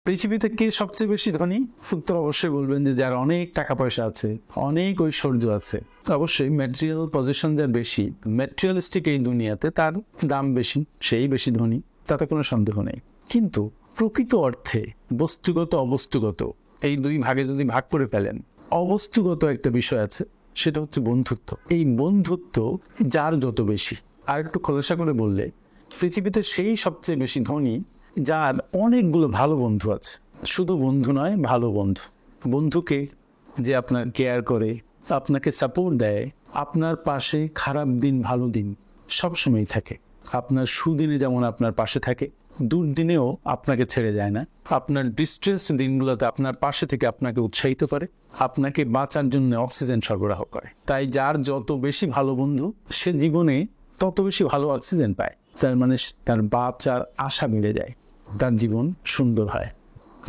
পৃথিবীতে কে সবচেয়ে বেশি ধনী? উত্তর অবশ্যই বলবেন যে যার অনেক টাকা পয়সা আছে, অনেক ঐশ্বর্য আছে। অবশ্যই ম্যাটেরিয়াল পজিশন যার বেশি, ম্যাটেরিয়ালিস্টিক এই দুনিয়াতে তার দাম বেশি, সেই বেশি ধনী, তাতে কোনো সন্দেহ নেই। কিন্তু প্রকৃত অর্থে বস্তুগত অবস্তুগত এই দুই ভাগে যদি ভাগ করে ফেলেন, অবস্তুগত একটা বিষয় আছে, সেটা হচ্ছে বন্ধুত্ব। এই বন্ধুত্ব যার যত বেশি, আর একটু খোলাসা করে বললে পৃথিবীতে সেই সবচেয়ে বেশি ধনী যার অনেকগুলো ভালো বন্ধু আছে। শুধু বন্ধু নয়, ভালো বন্ধু। বন্ধুকে যে আপনার কেয়ার করে, আপনাকে সাপোর্ট দেয়, আপনার পাশে খারাপ দিন ভালো দিন সবসময় থাকে। আপনার সুদিনে যেমন আপনার পাশে থাকে, দুর্দিনেও আপনাকে ছেড়ে যায় না। আপনার ডিস্ট্রেসড দিনগুলোতে আপনার পাশে থেকে আপনাকে উৎসাহিত করে, আপনাকে বাঁচার জন্য অক্সিজেন সরবরাহ করে। তাই যার যত বেশি ভালো বন্ধু, সে জীবনে তত বেশি ভালো অক্সিজেন পায়। তার মানে তার বাঁচার আশা বেড়ে যায়, তার জীবন সুন্দর হয়।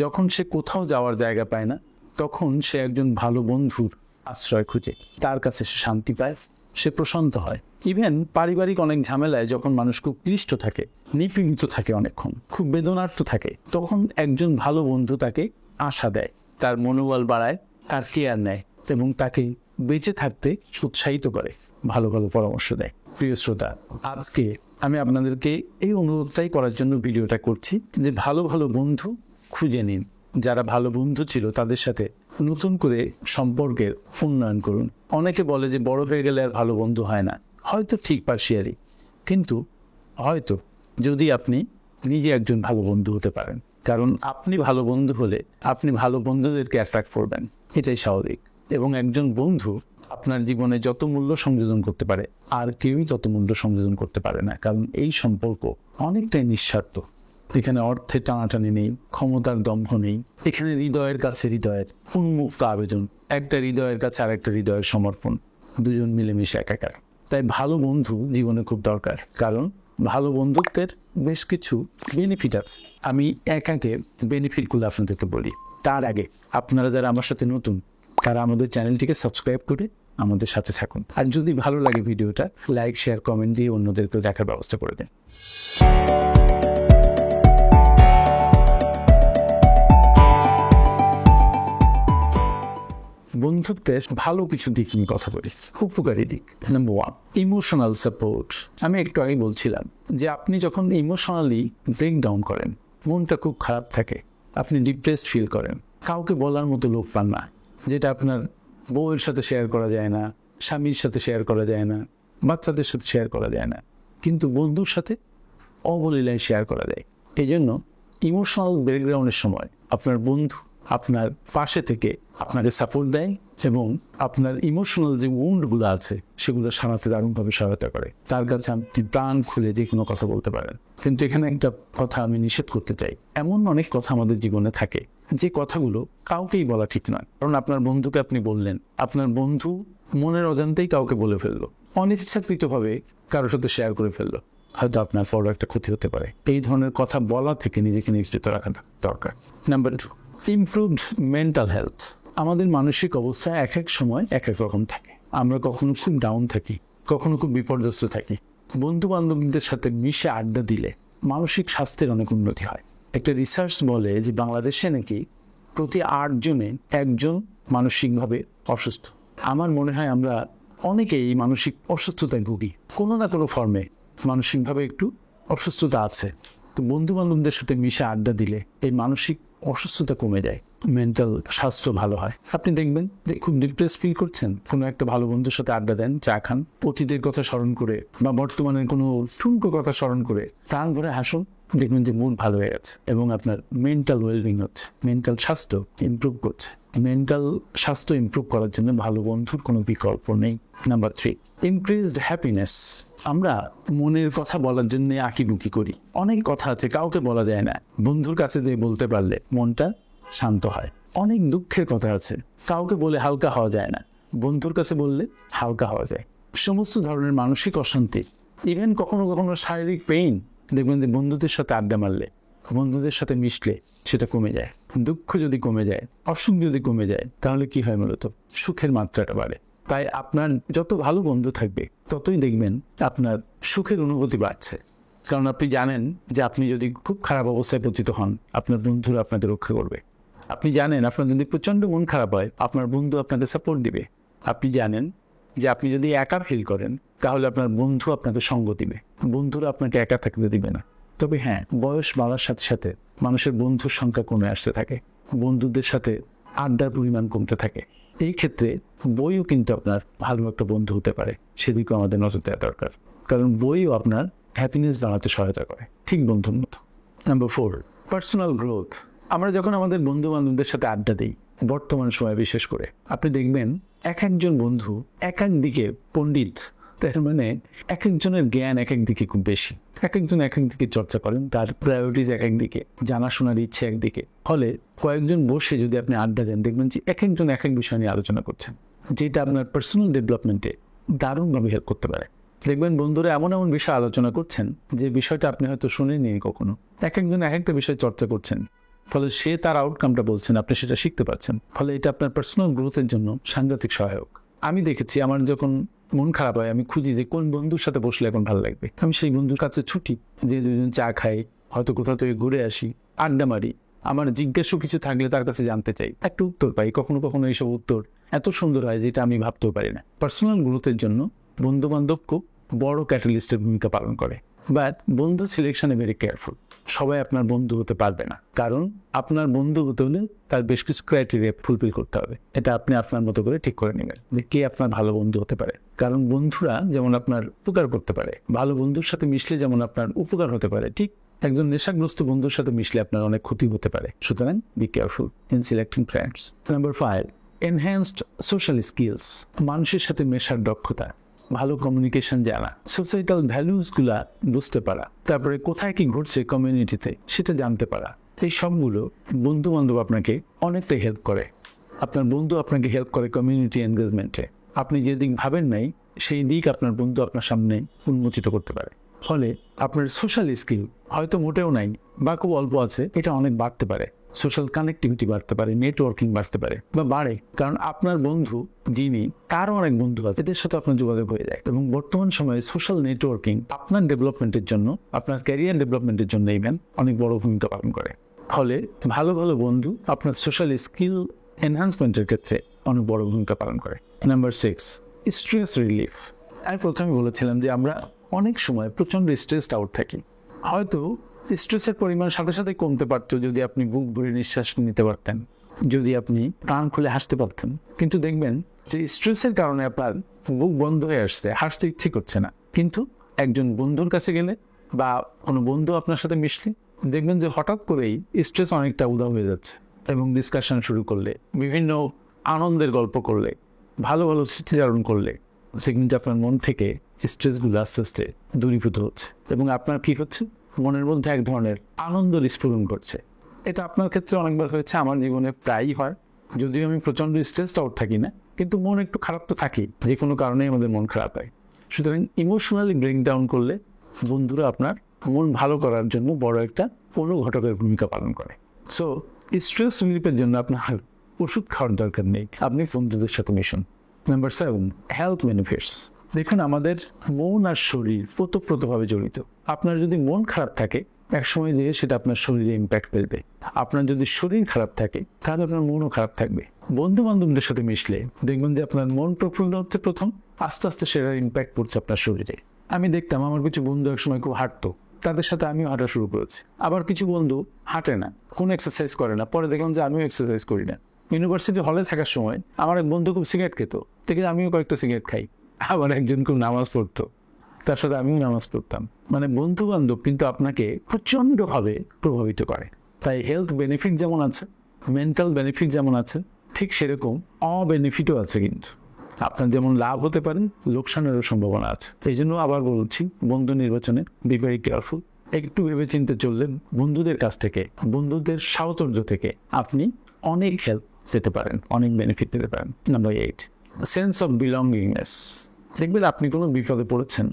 যখন সে কোথাও যাওয়ার জায়গা পায় না, তখন সে একজন ভালো বন্ধুর আশ্রয় খুঁজে, তার কাছে সে শান্তি পায়, সে প্রশান্ত হয়। ইভেন পারিবারিক অনেক ঝামেলায় যখন মানুষ খুব ক্লিষ্ট থাকে, নিপীড়িত থাকে, অনেকক্ষণ খুব বেদনার্থ থাকে, তখন একজন ভালো বন্ধু তাকে আশা দেয়, তার মনোবল বাড়ায়, তার কেয়ার নেয় এবং তাকে বেঁচে থাকতে উৎসাহিত করে, ভালো ভালো পরামর্শ দেয়। প্রিয় শ্রোতা, আজকে আমি আপনাদেরকে এই অনুরোধটাই করার জন্য ভিডিওটা করছি যে ভালো ভালো বন্ধু খুঁজে নিন। যারা ভালো বন্ধু ছিল তাদের সাথে নতুন করে সম্পর্কের উন্নয়ন করুন। অনেকে বলে যে বড় হয়ে গেলে আর ভালো বন্ধু হয় না। হয়তো ঠিক পার্শিয়ালি, কিন্তু হয়তো যদি আপনি নিজে একজন ভালো বন্ধু হতে পারেন, কারণ আপনি ভালো বন্ধু হলে আপনি ভালো বন্ধুদেরকে অ্যাট্রাক্ট করবেন, এটাই স্বাভাবিক। এবং একজন বন্ধু আপনার জীবনে যত মূল্য সংযোজন করতে পারে, আর কেউই তত মূল্য সংযোজন করতে পারে না, কারণ এই সম্পর্ক অনেকটাই নিঃস্বার্থ। এখানে অর্থের টানাটানি নেই, ক্ষমতার দম্ভ নেই, এখানে হৃদয়ের কাছে হৃদয়ের উন্মুক্ত আবেদন, একটা হৃদয়ের কাছে আর একটা হৃদয়ের সমর্পণ, দুজন মিলেমিশে একাকার। তাই ভালো বন্ধু জীবনে খুব দরকার, কারণ ভালো বন্ধুত্বের বেশ কিছু বেনিফিট আছে। আমি একে বেনিফিটগুলো আপনাদেরকে বলি। তার আগে আপনারা যারা আমার সাথে নতুন, তারা আমাদের চ্যানেলটিকে সাবস্ক্রাইব করে আমাদের সাথে থাকুন। আর যদি ভালো লাগে ভিডিওটা, লাইক, শেয়ার, কমেন্ট দিয়ে অন্যদেরকে দেখার ব্যবস্থা করে দেন। বন্ধুত্বের ভালো কিছু দিক নিয়ে কথা বলি, উপকারী দিক। Number 1, emotional support. আমি একটু আগে বলছিলাম যে আপনি যখন ইমোশনালি ব্রেকডাউন করেন, মনটা খুব খারাপ থাকে, আপনি ডিপ্রেসড ফিল করেন, কাউকে বলার মতো লোক পান না, যেটা আপনার বউয়ের সাথে শেয়ার করা যায় না, স্বামীর সাথে শেয়ার করা যায় না, বাচ্চাদের সাথে শেয়ার করা যায় না, কিন্তু বন্ধুর সাথে অবলীলায় শেয়ার করা যায়। এই জন্য ইমোশনাল ব্রেকডাউনের সময় আপনার বন্ধু আপনার পাশে থেকে আপনাকে সাপোর্ট দেয় এবং আপনার ইমোশনাল যে উন্ডগুলো আছে সেগুলো সারাতে দারুণভাবে সহায়তা করে। তার কাছে আপনি প্রাণ খুলে যে কোনো কথা বলতে পারেন। কিন্তু এখানে একটা কথা আমি নিষেধ করতে চাই, এমন অনেক কথা আমাদের জীবনে থাকে যে কথাগুলো কাউকেই বলা ঠিক নয়। কারণ আপনার বন্ধুকে আপনি বললেন, আপনার বন্ধু মনের অজান্তেই কাউকে বলে ফেললো, অনিচ্ছাকৃতভাবে কারোর সাথে শেয়ার করে ফেললো, হয়তো আপনার বড় একটা ক্ষতি হতে পারে। এই ধরনের কথা বলা থেকে নিজেকে নিশ্চিত রাখা দরকার। Number 2, improved mental health. আমাদের মানসিক অবস্থা এক এক সময় এক এক রকম থাকে। আমরা কখনো খুব ডাউন থাকি, কখনো খুব বিপর্যস্ত থাকি। বন্ধু বান্ধবদের সাথে মিশে আড্ডা দিলে মানসিক স্বাস্থ্যের অনেক উন্নতি হয়। একটা রিসার্চ বলে যে বাংলাদেশে নাকি প্রতি 8 জনে একজন মানসিকভাবে অসুস্থ। আমার মনে হয় আমরা অনেকেই মানসিক অসুস্থতায় ভুগি, কোনো না কোনো ফর্মে মানসিকভাবে একটু অসুস্থতা আছে। তো বন্ধু বান্ধবদের সাথে মিশে আড্ডা দিলে এই মানসিক অসুস্থতা কমে যায়, মেন্টাল স্বাস্থ্য ভালো হয়। আপনি দেখবেন যে খুব ডিপ্রেস ফিল করছেন, কোনো একটা ভালো বন্ধুর সাথে আড্ডা দেন, চা খান, অতীতের কথা স্মরণ করে বা বর্তমানের কোনো ঠুনকো কথা স্মরণ করে প্রাণ ভরে হাসুন, দেখবেন যে মুড ভালো হয়ে গেছে এবং আপনার মেন্টাল ওয়েলবিং হচ্ছে, মেন্টাল স্বাস্থ্য ইমপ্রুভ করছে। মেন্টাল স্বাস্থ্য ইমপ্রুভ করার জন্য ভালো বন্ধুর কোনো বিকল্প নেই। Number 3, increased happiness. আমরা মনের কথা বলার জন্য আঁকিবুকি করি, অনেক কথা আছে কাউকে বলা যায় না, বন্ধুর কাছে যে বলতে পারলে মনটা শান্ত হয়। অনেক দুঃখের কথা আছে কাউকে বলে হালকা হওয়া যায় না, বন্ধুর কাছে বললে হালকা হওয়া যায়। সমস্ত ধরনের মানসিক অশান্তি, ইভেন কখনো কখনো শারীরিক পেইন, দেখবেন যে বন্ধুদের সাথে আড্ডা মারলে, বন্ধুদের সাথে মিশলে সেটা কমে যায়। দুঃখ যদি কমে যায়, অসুখ যদি কমে যায়, তাহলে কি হয়? মূলত সুখের মাত্রাটা বাড়ে। তাই আপনার যত ভালো বন্ধু থাকবে ততই দেখবেন আপনার সুখের অনুভূতি বাড়ছে, কারণ আপনি জানেন যে আপনি যদি খুব খারাপ অবস্থায় পতিত হন, আপনার বন্ধুরা আপনাকে রক্ষা করবে। আপনি জানেন আপনার যদি প্রচণ্ড মন খারাপ হয়, আপনার বন্ধু আপনাকে সাপোর্ট দিবে। আপনি জানেন যে আপনি যদি একা ফিল করেন, তাহলে আপনার বন্ধু আপনাকে সঙ্গ দিবে। বন্ধুরা আপনাকে একা থাকতে দিবে না। তবে হ্যাঁ, বয়স বাড়ার সাথে সাথে মানুষের বন্ধুর সংখ্যা কমে আসতে থাকে, বন্ধুদের সাথে আড্ডার পরিমাণ কমতে থাকে। এই ক্ষেত্রে বইও কিন্তু আপনার ভালো একটা বন্ধু হতে পারে, সেদিকেও আমাদের নজর দেওয়া দরকার। কারণ বইও আপনার হ্যাপিনেস বাড়াতে সহায়তা করে, ঠিক বন্ধুর মতো। Number 4, personal growth. আমরা যখন আমাদের বন্ধু বান্ধবদের সাথে আড্ডা দিই, বর্তমান সময়ে বিশেষ করে, আপনি দেখবেন এক একজন বন্ধু এক এক দিকে পণ্ডিত। তার মানে এক একজনের জ্ঞান এক এক দিকে খুব বেশি, এক একজন এক এক দিকে চর্চা করেন, তার প্রায়োরিটিস এক এক দিকে, জানাশোনার ইচ্ছে একদিকে। ফলে কয়েকজন বসে যদি আপনি আড্ডা দেন, দেখবেন যে এক একজন এক এক বিষয় নিয়ে আলোচনা করছেন, যেটা আপনার পার্সোনাল ডেভেলপমেন্টে দারুণভাবে হেল্প করতে পারে। দেখবেন বন্ধুরা এমন এমন বিষয় আলোচনা করছেন যে বিষয়টা আপনি হয়তো শুনেননি কখনো। এক একজন এক একটা বিষয় চর্চা করছেন, ফলে সে তার আউটকামটা বলছেন, আপনি সেটা শিখতে পারছেন। ফলে এটা আপনার পার্সোনাল গ্রোথের জন্য সাংঘাতিক সহায়ক। আমি দেখেছি আমার যখন মন খারাপ হয়, আমি খুঁজি যে কোন বন্ধুর সাথে বসলে এখন ভালো লাগবে। আমি সেই বন্ধুর কাছে ছুটি, যে দুজন চা খাই, হয়তো কোথাও থেকে ঘুরে আসি, আড্ডা মারি। আমার জিজ্ঞাসা কিছু থাকলে তার কাছে জানতে চাই, একটা উত্তর পাই। কখনো কখনো এইসব উত্তর এত সুন্দর হয় যেটা আমি ভাবতেও পারি না। পার্সোনাল গ্রোথের জন্য বন্ধু বান্ধব খুব বড় ক্যাটালিস্টের ভূমিকা পালন করে। বাট বন্ধু সিলেকশনে ভেরি কেয়ারফুল। সবাই আপনার বন্ধু হতে পারবে না, কারণ আপনার বন্ধু হতে হলে তার বেশ কিছু ক্রাইটেরিয়া ফুলফিল করতে হবে। এটা আপনি আপনার মতো করে ঠিক করে নেবেন যে কে আপনার ভালো বন্ধু হতে পারে। কারণ বন্ধুরা যেমন আপনার উপকার করতে পারে, ভালো বন্ধুর সাথে মিশলে যেমন আপনার উপকার হতে পারে, ঠিক একজন নেশাগ্রস্ত বন্ধুর সাথে মিশলে আপনার অনেক ক্ষতি হতে পারে। সুতরাং be careful in selecting friends. Number 5, enhanced social skills. মানুষের সাথে মেশার দক্ষতা, ভালো কমিউনিকেশন জানা, সোসাইটাল ভ্যালুসগুলা বুঝতে পারা, তারপরে কোথায় কি ঘটছে কমিউনিটিতে সেটা জানতে পারা। এই সবগুলো বন্ধু বান্ধব আপনাকে অনেকটাই হেল্প করে। আপনার বন্ধু আপনাকে হেল্প করে কমিউনিটি এনগেজমেন্টে। আপনি যে দিক ভাবেন নাই, সেই দিক আপনার বন্ধু আপনার সামনে উন্মোচিত করতে পারে। ফলে আপনার সোশ্যাল স্কিল হয়তো মোটেও নাই বা খুব অল্প আছে, এটা অনেক বাড়তে পারে। সোশ্যাল কানেক্টিভিটি বাড়তে পারে, নেটওয়ার্কিং বাড়তে পারে বা বাড়ে, কারণ আপনার বন্ধু যিনি, তারও অনেক বন্ধু আছে, এদের সাথে আপনার যোগাযোগ হয়ে যায়। এবং বর্তমান সময়ে সোশ্যাল নেটওয়ার্কিং আপনার ডেভেলপমেন্টের জন্য, আপনার ক্যারিয়ার ডেভেলপমেন্টের জন্য ইভেন অনেক বড় ভূমিকা পালন করে। ফলে ভালো ভালো বন্ধু আপনার সোশ্যাল স্কিল এনহান্সমেন্টের ক্ষেত্রে অনেক বড় ভূমিকা পালন করে। Number 6, stress relief. আমি প্রথমে বলেছিলাম যে আমরা অনেক সময় প্রচণ্ড স্ট্রেসড আউট থাকি। হয়তো স্ট্রেসের পরিমাণ সাথে সাথে কমতে পারতো যদি আপনি বুক ভরে নিঃশ্বাস নিতে পারতেন, যদি আপনি প্রাণ খুলে হাসতে পারতেন। কিন্তু দেখবেন যে স্ট্রেসের কারণে আপনার বুক বন্ধ হয়ে আসছে, হাসতে ইচ্ছে করছে না। কিন্তু একজন বন্ধুর কাছে গেলে বা কোনো বন্ধু আপনার সাথে মিশলে দেখবেন যে হঠাৎ করেই স্ট্রেস অনেকটা উধাও হয়ে যাচ্ছে। এবং ডিসকাশন শুরু করলে, বিভিন্ন আনন্দের গল্প করলে, ভালো ভালো স্মৃতিচারণ করলে দেখবেন যে আপনার মন থেকে স্ট্রেসগুলো আস্তে আস্তে দূরীভূত হচ্ছে এবং আপনার কি হচ্ছে, মনের মধ্যে এক ধরনের আনন্দ স্ফুরণ করছে। এটা আপনার ক্ষেত্রে অনেকবার হয়েছে, আমার জীবনে প্রায়ই হয়। যদিও আমি প্রচণ্ড স্ট্রেসড আউট থাকি না, কিন্তু মন একটু খারাপ তো থাকি, যে কোনো কারণেই আমাদের মন খারাপ হয়। সুতরাং ইমোশনালি ব্রেকডাউন করলে বন্ধুরা আপনার মন ভালো করার জন্য বড় একটা অনুঘটকের ভূমিকা পালন করে। সো স্ট্রেস রিলিফের জন্য আপনার ওষুধ খাওয়ার দরকার নেই, আপনি বন্ধুদের সাথে মিশুন। Number 7, health benefits. দেখুন, আমাদের মন আর শরীর ওতপ্রোতভাবে জড়িত। আপনার যদি মন খারাপ থাকে, একসময় দিয়ে সেটা আপনার শরীরে ইম্প্যাক্ট ফেলবে। আপনার যদি শরীর খারাপ থাকে, তাহলে আপনার মনও খারাপ থাকবে। বন্ধু বান্ধবদের সাথে মিশলে দেখবেন যে আপনার মন প্রফুল্ল হচ্ছে প্রথম, আস্তে আস্তে সেটার ইম্প্যাক্ট পড়ছে আপনার শরীরে। আমি দেখতাম আমার কিছু বন্ধু একসময় খুব হাঁটতো, তাদের সাথে আমিও হাঁটা শুরু করেছি। আবার কিছু বন্ধু হাঁটে না, কোনো এক্সারসাইজ করে না, পরে দেখলাম যে আমিও এক্সারসাইজ করি না। ইউনিভার্সিটি হলে থাকার সময় আমার এক বন্ধু খুব সিগারেট খেত, দেখে আমিও কয়েকটা সিগারেট খাই। আবার একজন খুব নামাজ পড়তো, তার সাথে আমিও নামাজ পড়তাম। মানে বন্ধু বান্ধব কিন্তু আপনাকে প্রচণ্ডভাবে প্রভাবিত করে। তাই হেলথ বেনিফিট যেমন আছে, মেন্টাল বেনিফিট যেমন আছে, ঠিক সেরকম অবেনিফিটও আছে। কিন্তু আপনার যেমন লাভ হতে পারে, লোকসানেরও সম্ভাবনা আছে। এই জন্য আবার বলছি, বন্ধু নির্বাচনে বি ভেরি কেয়ারফুল। একটু ভেবে চিন্তে চললে বন্ধুদের কাছ থেকে, বন্ধুদের সাহচর্য থেকে আপনি অনেক হেল্প পেতে পারেন, অনেক বেনিফিট পেতে পারেন। Number 8, sense of belongingness. দেখবেন আপনি কোনো বিপদে পড়েছেন,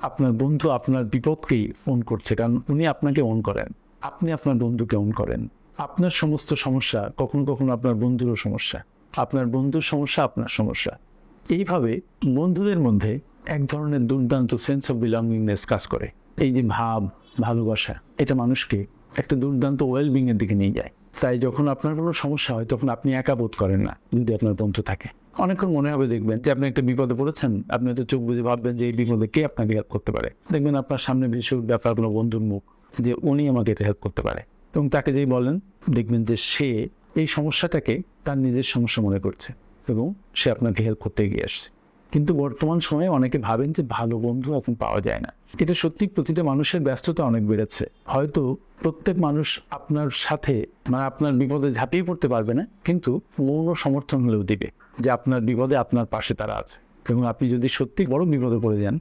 আপনার বন্ধু আপনার বিপদকেই ফোন করছে, কারণ উনি আপনাকে অন করেন, আপনি আপনার বন্ধুকে অন করেন। আপনার সমস্ত সমস্যা কখনো কখনো আপনার বন্ধুরও সমস্যা, আপনার বন্ধুর সমস্যা আপনার সমস্যা। এইভাবে বন্ধুদের মধ্যে এক ধরনের দুর্দান্ত সেন্স অফ বিলঙ্গিংনেস কাজ করে। এই যে ভাব, ভালোবাসা, এটা মানুষকে একটা দুর্দান্ত ওয়েলবিং এর দিকে নিয়ে যায়। তাই যখন আপনার কোনো সমস্যা হয় তখন আপনি একা বোধ করেন না যদি আপনার বন্ধু থাকে। অনেকক্ষণ মনে হবে দেখবেন যে আপনি একটা বিপদে পড়েছেন, আপনি হয়তো চোখ বুঝে ভাববেন যে এই বিপদে কে আপনাকে হেল্প করতে পারে। দেখবেন আপনার সামনে ভেসে উঠবে আপনার কোনো বন্ধুর মুখ, যে উনি আমাকে এটা হেল্প করতে পারে, এবং তাকে যেই বলেন দেখবেন যে সে এই সমস্যাটাকে তার নিজের সমস্যা মনে করছে এবং সে আপনাকে হেল্প করতে এগিয়ে আসছে। কিন্তু বর্তমান সময়ে অনেকে ভাবেন যে ভালো বন্ধু এখন পাওয়া যায় না। এটা সত্যি, প্রতিটা মানুষের ব্যস্ততা অনেক বেড়েছে। হয়তো প্রত্যেক মানুষ আপনার সাথে মানে আপনার বিপদে ঝাঁপিয়ে পড়তে পারবে না, কিন্তু মৌন সমর্থন হলেও দিবে যে আপনার বিপদে আপনার পাশে তারা আছে। এবং আপনি যদি সত্যি বড় বিপদে পড়ে যান,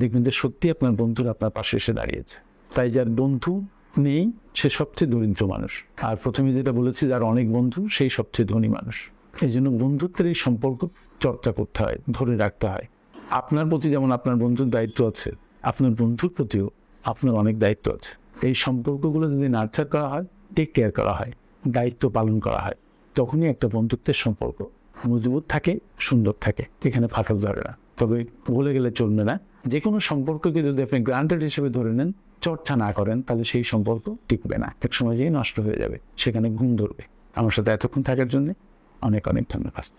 দেখবেন যে সত্যি আপনার বন্ধুরা আপনার পাশে এসে দাঁড়িয়েছে। তাই যার বন্ধু নেই সে সবচেয়ে দরিদ্র মানুষ। আর প্রথমে যেটা বলেছি, যার অনেক বন্ধু সেই সবচেয়ে ধনী মানুষ। এই জন্য বন্ধুত্বের এই সম্পর্ক চর্চা করতে হয়, ধরে রাখতে হয়। আপনার প্রতি যেমন আপনার বন্ধুর দায়িত্ব আছে, আপনার বন্ধুর প্রতিও আপনার অনেক দায়িত্ব আছে। এই সম্পর্কগুলো যদি নার্চার করা হয়, টেক কেয়ার করা হয়, দায়িত্ব পালন করা হয়, তখনই একটা বন্ধুত্বের সম্পর্ক মজবুত থাকে, সুন্দর থাকে, এখানে ফাটল ধরে না। তবে ভুলে গেলে চলবে না, যে কোনো সম্পর্ককে যদি আপনি গ্রান্টেড হিসেবে ধরে নেন, চর্চা না করেন, তাহলে সেই সম্পর্ক টিকবে না, এক সময় যেয়ে নষ্ট হয়ে যাবে, সেখানে ঘুম ধরবে। আমার সাথে এতক্ষণ থাকার জন্য অনেক অনেক ধন্যবাদ।